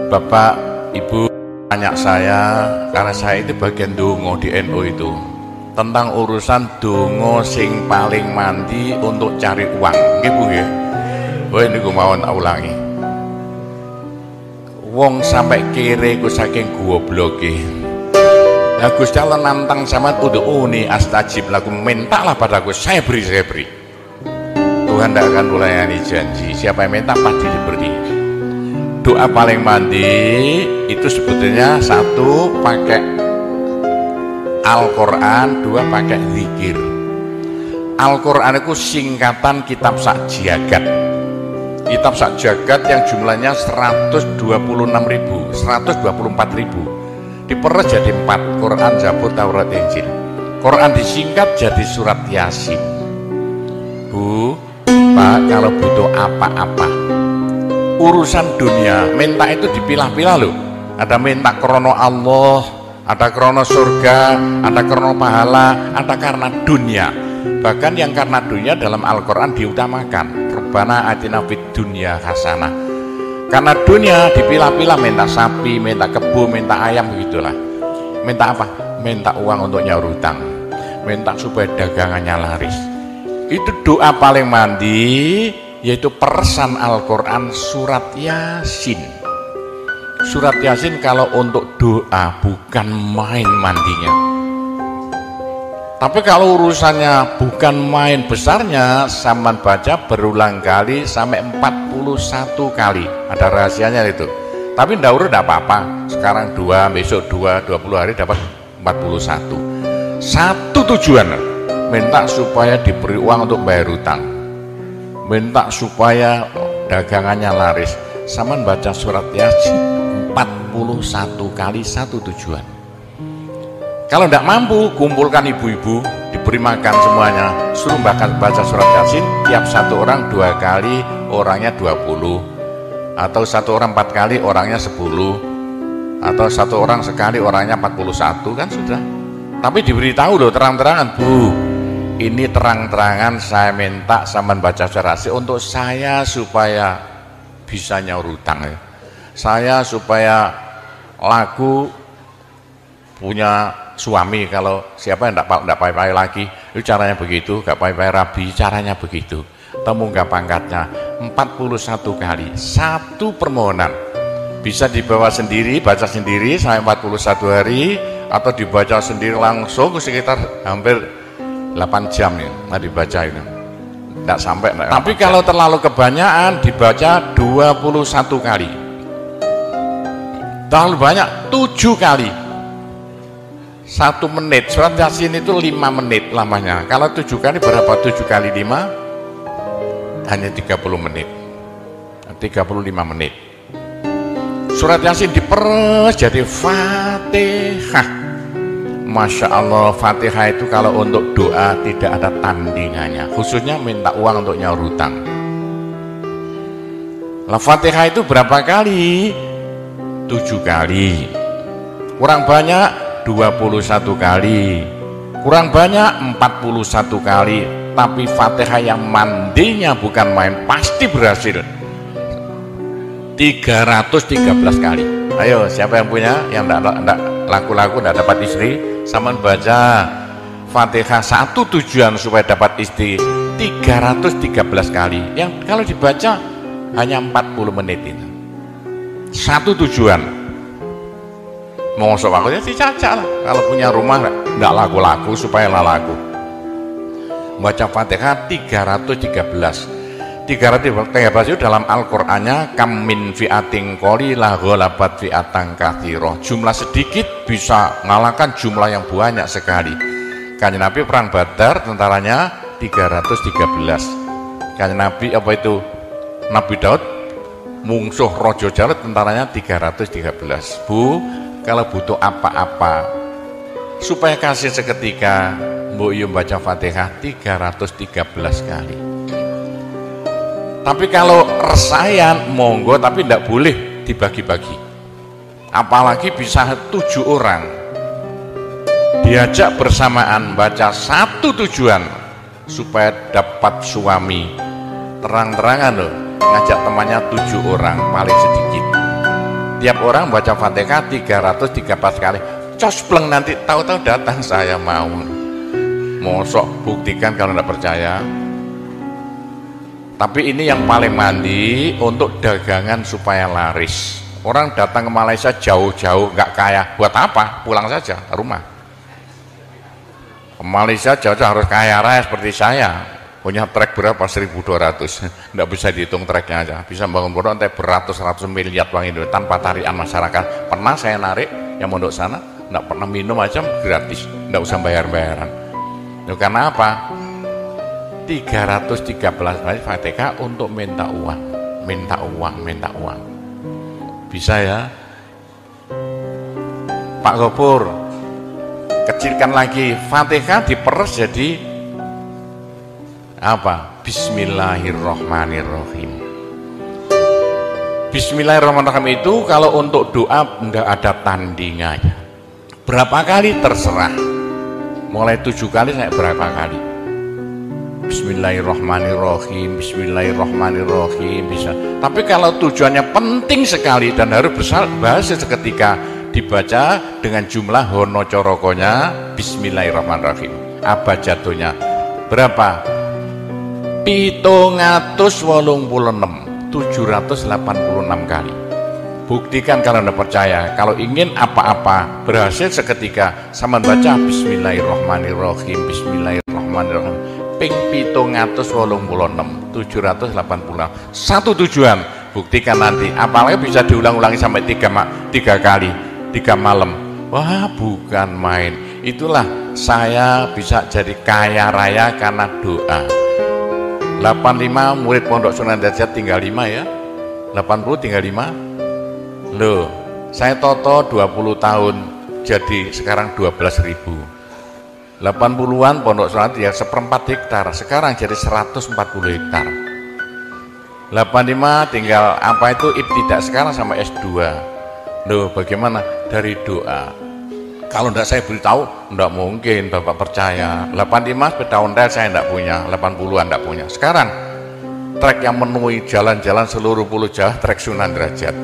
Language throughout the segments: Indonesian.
Bapak, Ibu tanya saya, karena saya itu bagian dongo di NU itu, tentang urusan dongo sing paling mandi untuk cari uang. Nggih Bu nggih. Wah ini gue mau tak ulangi. Wong sampai kere ku saking gobloke. Lah Gusti Allah nantang sama ud'uni astajib lakum, mintalah padaku, saya beri. Tuhan tidak akan melayani janji. Siapa yang minta pasti diberi. Doa paling mandi itu sebetulnya satu pakai Al-Quran, dua pakai zikir. Al-Quran itu singkatan kitab sak jagat. Kitab sak jagat yang jumlahnya 126.000, 124.000 diperes jadi 4, Quran, Zabur, Taurat, Injil. Quran disingkat jadi surat Yasin. Bu, Pak, kalau butuh apa-apa urusan dunia, minta itu dipilah-pilah loh. Ada minta krono Allah, ada krono surga, ada krono pahala, ada karena dunia. Bahkan yang karena dunia dalam Al-Quran diutamakan, Rabbana atina fid dunya hasanah. Karena dunia dipilah-pilah, minta sapi, minta kebo, minta ayam, begitulah. Minta apa? Minta uang untuk nyaur hutang, minta supaya dagangannya laris. Itu doa paling mandi, yaitu peresan Al-Quran surat Yasin. Surat Yasin kalau untuk doa bukan main mandinya. Tapi kalau urusannya bukan main besarnya, sampean baca berulang kali sampai 41 kali. Ada rahasianya itu. Tapi ndaur tidak apa-apa. Sekarang 2, besok 2, 20 hari dapat 41. Satu tujuan, minta supaya diberi uang untuk bayar hutang, minta supaya dagangannya laris. Sampean baca surat Yasin 41 kali, satu tujuan. Kalau tidak mampu, kumpulkan ibu-ibu, diberi makan semuanya, suruh baca surat Yasin, tiap satu orang 2 kali, orangnya 20, atau satu orang 4 kali, orangnya 10, atau satu orang sekali, orangnya 41, kan sudah. Tapi diberitahu loh terang-terangan, Bu, ini terang-terangan saya minta sampean baca surat Yasin untuk saya supaya bisa nyaur hutang ya. Saya supaya laku punya suami, kalau siapa yang tidak payah-payah lagi, itu caranya begitu, gak payah-payah rabi, caranya begitu. Temunggah pangkatnya 41 kali, satu permohonan. Bisa dibawa sendiri, baca sendiri sampai 41 hari, atau dibaca sendiri langsung sekitar hampir 8 jam ya, nah dibaca itu. Tidak sampai. Tapi kalau terlalu kebanyakan dibaca 21 kali. Terlalu banyak 7 kali. 1 menit, surat Yasin itu 5 menit lamanya. Kalau 7 kali berapa? 7 kali 5 hanya 30 menit, 35 menit. Surat Yasin diperes jadi Fatihah. Masya Allah, Fatihah itu kalau untuk doa tidak ada tandingannya, khususnya minta uang untuk nyaur hutang. Lah Fatihah itu berapa kali? 7 kali. Kurang banyak 21 kali, kurang banyak 41 kali. Tapi Fatihah yang mandinya bukan main, pasti berhasil 313 kali. Ayo, siapa yang punya, yang enggak laku-laku, enggak dapat istri, sama baca Fatihah satu tujuan supaya dapat istri 313 kali. Yang kalau dibaca hanya 40 menit itu. Satu tujuan. Mau sok waktunya si caca lah. Kalau punya rumah enggak laku-laku supaya laku. Baca Fatihah 313 itu dalam Al-Qur'annya kam min fi'atin qalilah ghalabat fi'atan katsirah. Jumlah sedikit bisa mengalahkan jumlah yang banyak sekali. Kanjeng Nabi perang Badar tentaranya 313. Kanjeng Nabi apa itu? Nabi Daud mungsuh Raja Jalut tentaranya 313. Bu, kalau butuh apa-apa supaya kasih seketika, Mbok Yu baca Fatihah 313 kali. Tapi kalau resayan monggo, tapi tidak boleh dibagi-bagi. Apalagi bisa 7 orang diajak bersamaan baca satu tujuan supaya dapat suami. Terang-terangan loh, ngajak temannya 7 orang paling sedikit. Tiap orang baca Fatihah 313 kali. Cospleng nanti tahu-tahu datang saya mau. Mosok buktikan kalau tidak percaya. Tapi ini yang paling mandi untuk dagangan supaya laris. Orang datang ke Malaysia jauh-jauh nggak kaya, buat apa? Pulang saja ke rumah. Ke Malaysia jauh-jauh harus kaya raya seperti saya. Punya trek berapa? 1.200. Nggak bisa dihitung treknya aja. Bisa bangun pondok nanti beratus-ratus miliar uang Indonesia tanpa tarian masyarakat. Pernah saya narik yang mondok sana, nggak pernah minum aja gratis, nggak usah bayar-bayaran. Itu karena apa? 313 kali Fatihah untuk minta uang, minta uang, minta uang. Bisa ya? Pak Gopur, kecilkan lagi Fatihah diperes jadi apa? Bismillahirrohmanirrohim. Bismillahirrohmanirrohim itu kalau untuk doa enggak ada tandingannya. Berapa kali terserah. Mulai 7 kali saya berapa kali. Bismillahirrohmanirrohim, Bismillahirrohmanirrohim bisa. Tapi kalau tujuannya penting sekali dan harus bahasa seketika dibaca dengan jumlah hono corokonya Bismillahirrohmanirrohim. Abjadnya berapa? 786 kali. Buktikan kalau Anda percaya. Kalau ingin apa-apa berhasil seketika, sama baca Bismillahirrohmanirrohim, Bismillahirrohmanirrohim. Ping 786. Satu tujuan. Buktikan nanti. Apalagi bisa diulang-ulangi sampai 3 kali, 3 malam. Wah, bukan main. Itulah saya bisa jadi kaya raya karena doa. 85 murid Pondok Sunan Derajat tinggal 5 ya. 80 tinggal 5. Loh, saya toto 20 tahun jadi sekarang 12.000. 80-an Pondok Sunan ya 1/4 hektar, sekarang jadi 140 hektar. 85 tinggal apa itu ibtidak sekarang sama S2. Loh, bagaimana? Dari doa. Kalau tidak saya beritahu, tidak mungkin Bapak percaya. 85 sepeda ontel saya tidak punya, 80-an tidak punya. Sekarang trek yang menemui jalan-jalan seluruh pulau Jawa, trek Sunan Derajat.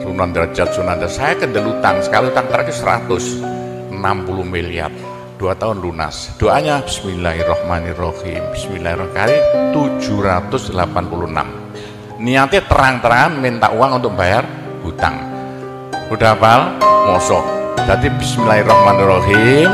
Sunan Derajat. Saya kendelutang, sekali utang trek 160 miliar. 2 tahun lunas. Doanya Bismillahirrohmanirrohim, Bismillahirrohmanirrohim 786. Niatnya terang-terangan minta uang untuk bayar hutang. Udah hafal? Mosok. Jadi Bismillahirrohmanirrohim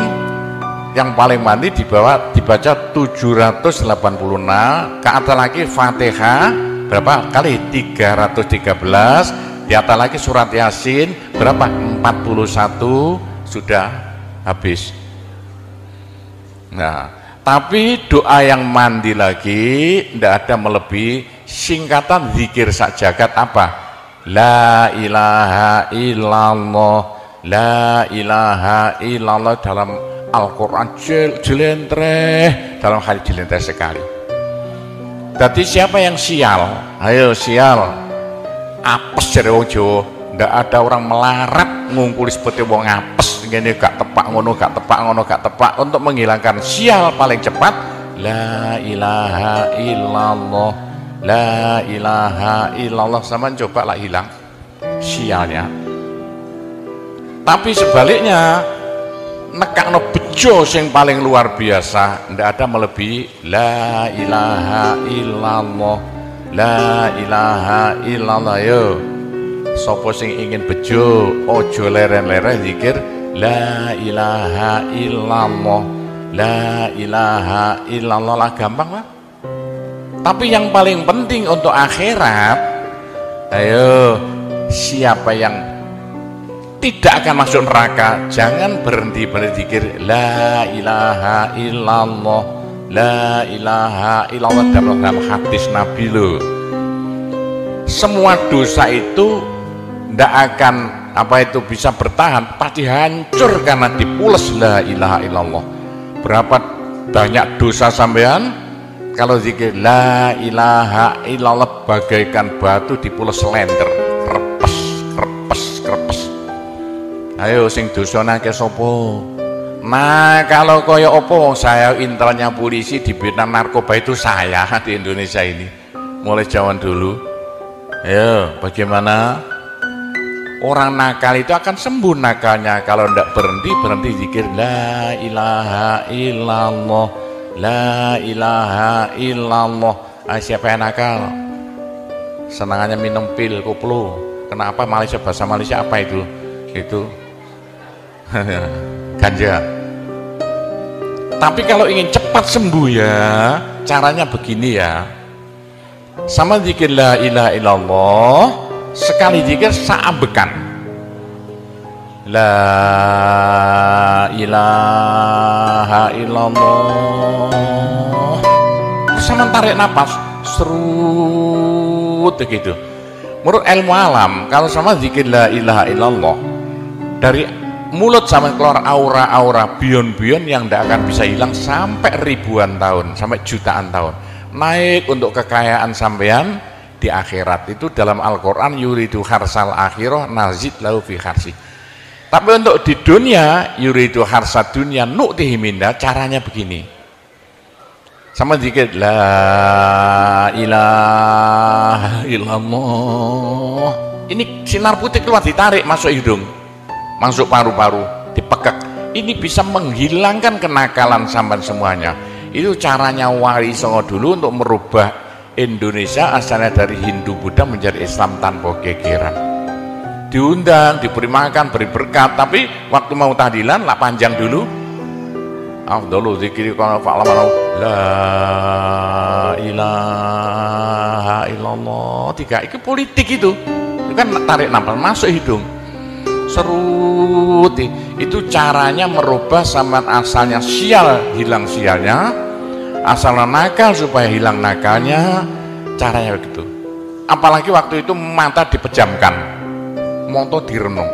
yang paling mandi dibaca 786. Ke atas lagi Fatihah berapa kali? 313. Di atas lagi surat Yasin berapa? 41. Sudah habis. Nah, tapi doa yang mandi lagi tidak ada melebihi singkatan zikir sak jagat apa? La ilaha illallah, la ilaha illallah dalam Al-Quran jelentreh, dalam hadis jelentreh sekali. Jadi siapa yang sial? Ayo sial. Apes dari wong Jawa. Tidak ada orang melarat ngumpuli seperti wong apes. Gini gak tepak ngono, gak tepak ngono, gak tepak. Untuk menghilangkan sial paling cepat, la ilaha illallah, la ilaha illallah. Sama coba lah hilang sialnya. Tapi sebaliknya nekakno bejo yang paling luar biasa, ndak ada melebihi la ilaha illallah, la ilaha illallah. Yo sapa sing ingin bejo ojo leren-leren zikir la ilaha illallah, la ilaha illallah lah, gampang lah. Tapi yang paling penting untuk akhirat, ayo siapa yang tidak akan masuk neraka, jangan berhenti berzikir la ilaha illallah, la ilaha illallah dalam hadis Nabi loh. Semua dosa itu tidak akan bisa bertahan, pasti hancur karena dipules la ilaha illallah. Berapa banyak dosa sampean kalau zikir la ilaha illallah bagaikan batu dipules lender, krepes. Ayo sing dosane akeh sapa? Nah, kalau kaya opo saya intelnya polisi di bidang narkoba itu saya di Indonesia ini. Mulai zaman dulu. Ayo, bagaimana? Orang nakal itu akan sembuh nakalnya kalau tidak berhenti zikir la ilaha illallah, la ilaha illallah. Siapa yang nakal? Senangannya minum pil koplo. Kenapa? Malaysia, bahasa Malaysia apa itu? Itu ganja. Tapi kalau ingin cepat sembuh ya, caranya begini ya. Sama zikir la ilaha illallah, sekali zikir saambekan. La ilaha illallah. Sama tarik napas, serut begitu. Menurut ilmu alam, kalau sama zikir la ilaha illallah, dari mulut sama keluar aura-aura bion-bion yang tidak akan bisa hilang sampai ribuan tahun, sampai jutaan tahun. Naik untuk kekayaan sampean di akhirat. Itu dalam Al-Quran, yuridu harsal akhirah nazid lahu fi harsi. Tapi untuk di dunia, yuridu harsad dunia nu'tihi minda, caranya begini. Sama dikit la ilaha illallah. Ini sinar putih keluar, ditarik masuk hidung, masuk paru-paru, dipekek. Ini bisa menghilangkan kenakalan sampean semuanya. Itu caranya Wali Songo dulu untuk merubah Indonesia asalnya dari Hindu Buddha menjadi Islam tanpa gegeran. Diundang, diberi makan, beri berkat, tapi waktu mau tahlilan lah panjang dulu. Afdalu dzikri kana fa'lamu la ilaha illallah. Tiga itu politik itu kan tarik nafas masuk hidung. Serut itu caranya merubah sampean asalnya sial, hilang sialnya, asalnya nakal supaya hilang nakalnya, caranya begitu. Apalagi waktu itu mata dipejamkan, moto direnung,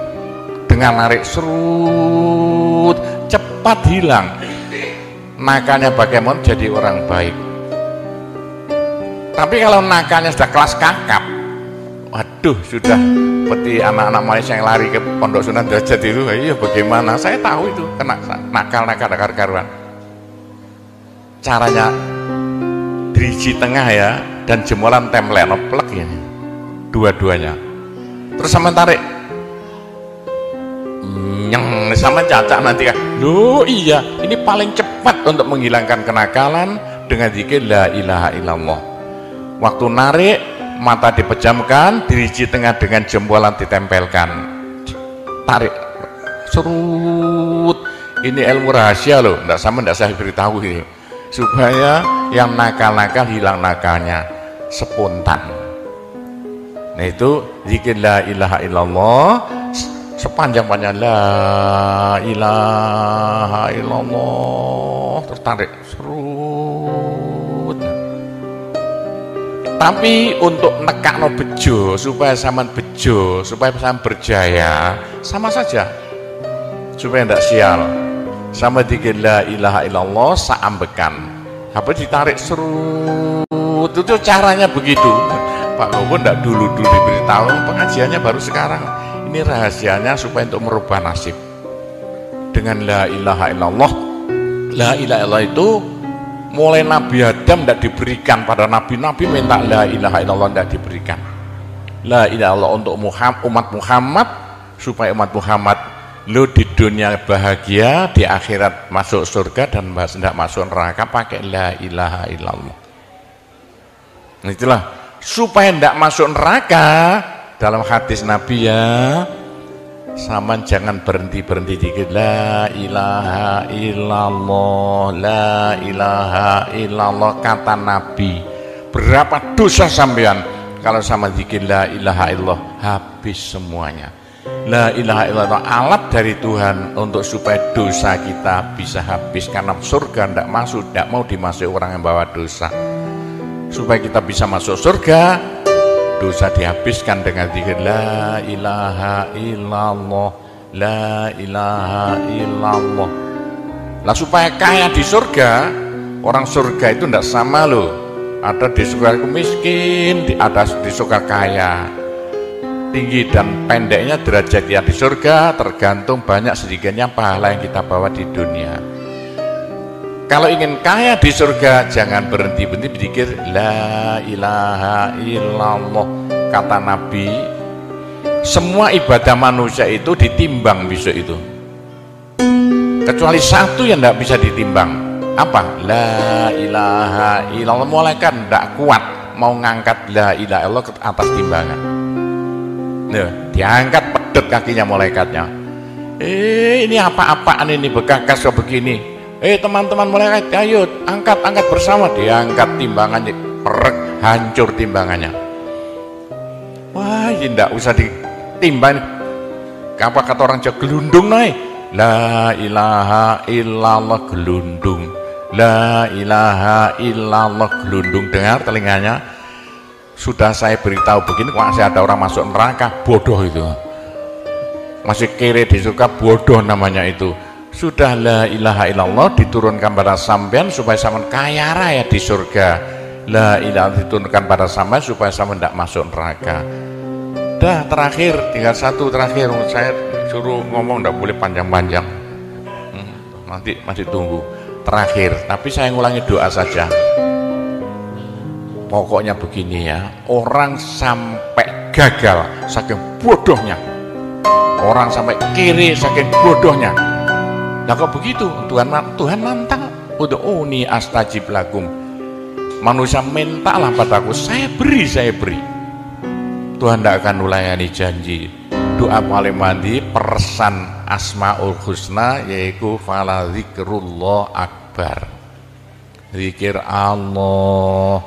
dengan narik serut cepat hilang nakalnya, bagaimana jadi orang baik. Tapi kalau nakalnya sudah kelas kakap, waduh, sudah seperti anak-anak Malaysia yang lari ke Pondok Sunan Derajat itu. Iya, bagaimana? Saya tahu itu kena nakal karuan. Caranya diriji tengah ya, dan jemuran template plek ini, dua-duanya. Terus sama tarik, nyeng sama cacak nanti kan. Loh iya, ini paling cepat untuk menghilangkan kenakalan dengan zikir la ilaha illallah. Waktu narik, mata dipejamkan, diriji tengah dengan jempolan ditempelkan, tarik, serut. Ini ilmu rahasia loh, tidak saya beritahu ini, supaya yang nakal-nakal hilang nakalnya spontan. Nah itu zikir la ilaha illallah sepanjang-panjang la ilaha illallah, terus tarik, serut. Tapi untuk nekakno bejo, supaya sampean bejo, supaya sampean berjaya, sama saja, supaya tidak sial, sama dikit la ilaha illallah saambekan, apa ditarik serut. Itu caranya begitu. Pak Gopur tidak dulu diberitahu, pengajiannya baru sekarang. Ini rahasianya supaya untuk merubah nasib dengan la ilaha illallah. La ilaha illallah itu mulai Nabi Adam tidak diberikan, pada nabi-nabi minta la ilaha illallah tidak diberikan. La ilaha illallah untuk umat Muhammad, supaya umat Muhammad lo di dunia bahagia, di akhirat masuk surga, dan tidak masuk neraka pakai la ilaha illallah. Itulah supaya tidak masuk neraka. Dalam hadis Nabi ya, sama jangan berhenti dikit la ilaha illallah, la ilaha illallah, kata Nabi. Berapa dosa sampean kalau sama zikir la ilaha illallah habis semuanya. La ilaha illallah alat dari Tuhan untuk supaya dosa kita bisa habis, karena surga tidak masuk, tidak mau dimasuki orang yang bawa dosa. Supaya kita bisa masuk surga, dosa dihabiskan dengan zikir la ilaha illallah, la ilaha illallah. Lah supaya kaya di surga, orang surga itu tidak sama loh. Ada di surga miskin, ada di surga kaya. Tinggi dan pendeknya derajat yang di surga tergantung banyak sedikitnya pahala yang kita bawa di dunia. Kalau ingin kaya di surga, jangan berhenti berzikir la ilaha illallah, kata Nabi. Semua ibadah manusia itu ditimbang besok itu, kecuali satu yang tidak bisa ditimbang. Apa? La ilaha illallah. Malaikat tidak kuat mau ngangkat la ilaha illallah ke atas timbangan. Nah, diangkat pedet kakinya malaikatnya. Ini apa-apaan ini, bekas begini. Teman-teman malaikat, ayo angkat bersama. Diangkat timbangannya, perek, hancur timbangannya. Wah, ini tidak usah ditimbang. Apa kata orang Jawa, gelundung naik. La ilaha illallah, gelundung. La ilaha illallah, gelundung. Dengar telinganya, sudah saya beritahu begini, kok masih ada orang masuk neraka, bodoh itu. Masih kere di surga, bodoh namanya itu. Sudah la ilaha illallah diturunkan pada sampean supaya sampean kaya raya di surga. La ilaha diturunkan pada sampean supaya sampean tidak masuk neraka. Dah, terakhir, tinggal satu terakhir. Saya suruh ngomong tidak boleh panjang-panjang. Nanti masih tunggu. Terakhir, tapi saya ngulangi doa saja. Pokoknya begini ya, orang sampai gagal saking bodohnya, orang sampai kiri saking bodohnya. Nah kok begitu? Tuhan nantang, ud'uni astajib lakum. Manusia mintalah padaku, saya beri. Tuhan tidak akan ulayani janji. Doa paling mandi persan Asmaul Husna, yaitu fala zikrullah akbar. Zikir Allah,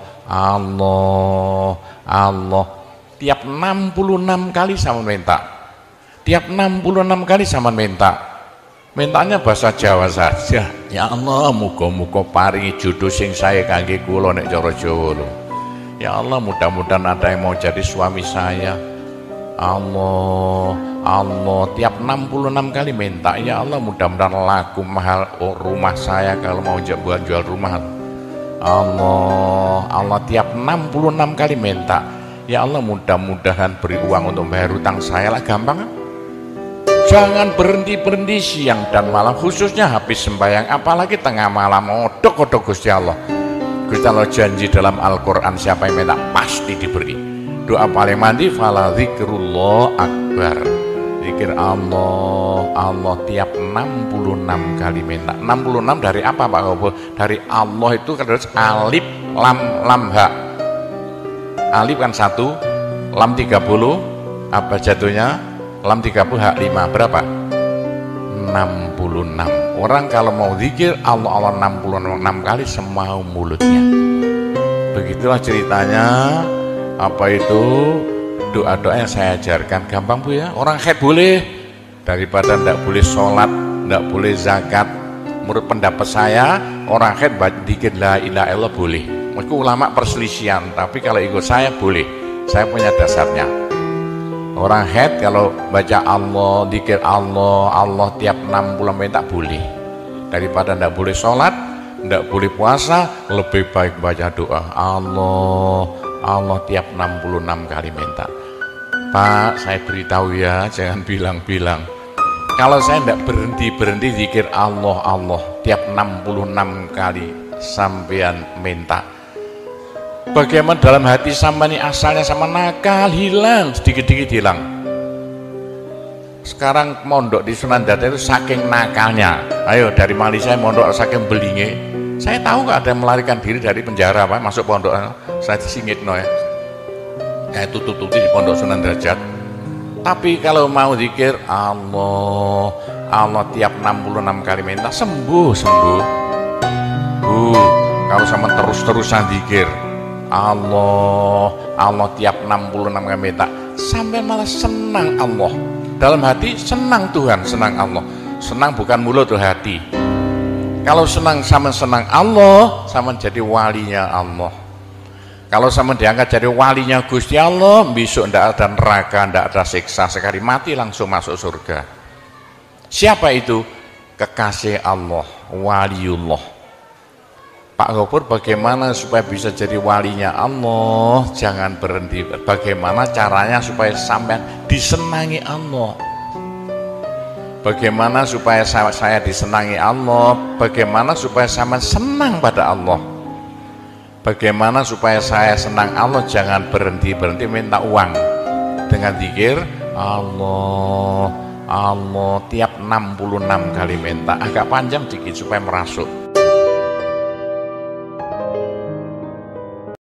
tiap 66 kali sama minta. Tiap 66 kali sama minta. Mintanya bahasa Jawa saja. Ya Allah, muga-muga paringi jodoh sing saya kangge kula nek cara Jawa lho. Ya Allah, mudah-mudahan ada yang mau jadi suami saya. Allah, tiap 66 kali minta. Ya Allah, mudah-mudahan laku mahal rumah saya kalau mau jual rumah. Allah, tiap 66 kali minta. Ya Allah, mudah-mudahan beri uang untuk bayar hutang saya lah, gampang kan? Jangan berhenti siang dan malam, khususnya habis sembahyang, apalagi tengah malam. Odok Gusti Allah. Gusti Allah janji dalam Al-Quran, siapa yang minta pasti diberi. Doa paling mandi fala zikrullah akbar. Zikir Allah tiap 66 kali minta. 66 dari apa Pak Kobo? Dari Allah itu kan alif lam ha. Alif kan 1, lam 30, apa jatuhnya? Lam 30 hak 5, berapa? 66. Orang kalau mau zikir Allah 66 kali semau mulutnya. Begitulah ceritanya. Apa itu doa-doa yang saya ajarkan, gampang Bu ya. Orang haid boleh, daripada tidak boleh sholat, tidak boleh zakat. Menurut pendapat saya, orang haid zikir la ilaha illallah boleh. Mereka ulama perselisihan, tapi kalau ikut saya boleh. Saya punya dasarnya. Orang haid kalau baca Allah, zikir Allah tiap 60 menit tak boleh. Daripada tidak boleh sholat, tidak boleh puasa, lebih baik baca doa Allah tiap 66 kali minta. Pak, saya beritahu ya, jangan bilang-bilang. Kalau saya tidak berhenti zikir Allah tiap 66 kali sampean minta, bagaimana dalam hati sama ini asalnya sama nakal, hilang, sedikit-sedikit hilang. Sekarang mondok di Sunan Data itu saking nakalnya. Ayo dari Malaysia mondok saking belinge. Saya tahu nggak ada yang melarikan diri dari penjara Pak, masuk pondok. Saya disingit ya. Kayak tutup di pondok Sunan Derajat. Tapi kalau mau zikir Allah tiap 66 kali minta, sembuh. Kalau sama terus-terusan zikir Allah tiap 66 kali minta, sampai malah senang Allah. Dalam hati senang Tuhan, senang Allah. Senang bukan mulut tuh, hati. Kalau senang Allah, sama jadi walinya Allah. Kalau sama diangkat jadi walinya Gusti Allah, besok tidak ada neraka, tidak ada siksa, sekali mati langsung masuk surga. Siapa itu? Kekasih Allah, waliullah. Pak Gopur, bagaimana supaya bisa jadi walinya Allah? Jangan berhenti. Bagaimana caranya supaya sampai disenangi Allah? Bagaimana supaya saya disenangi Allah? Bagaimana supaya sama senang pada Allah? Bagaimana supaya saya senang Allah? Jangan berhenti minta uang. Dengan zikir Allah, Allah, tiap 66 kali minta, agak panjang dikit supaya merasuk.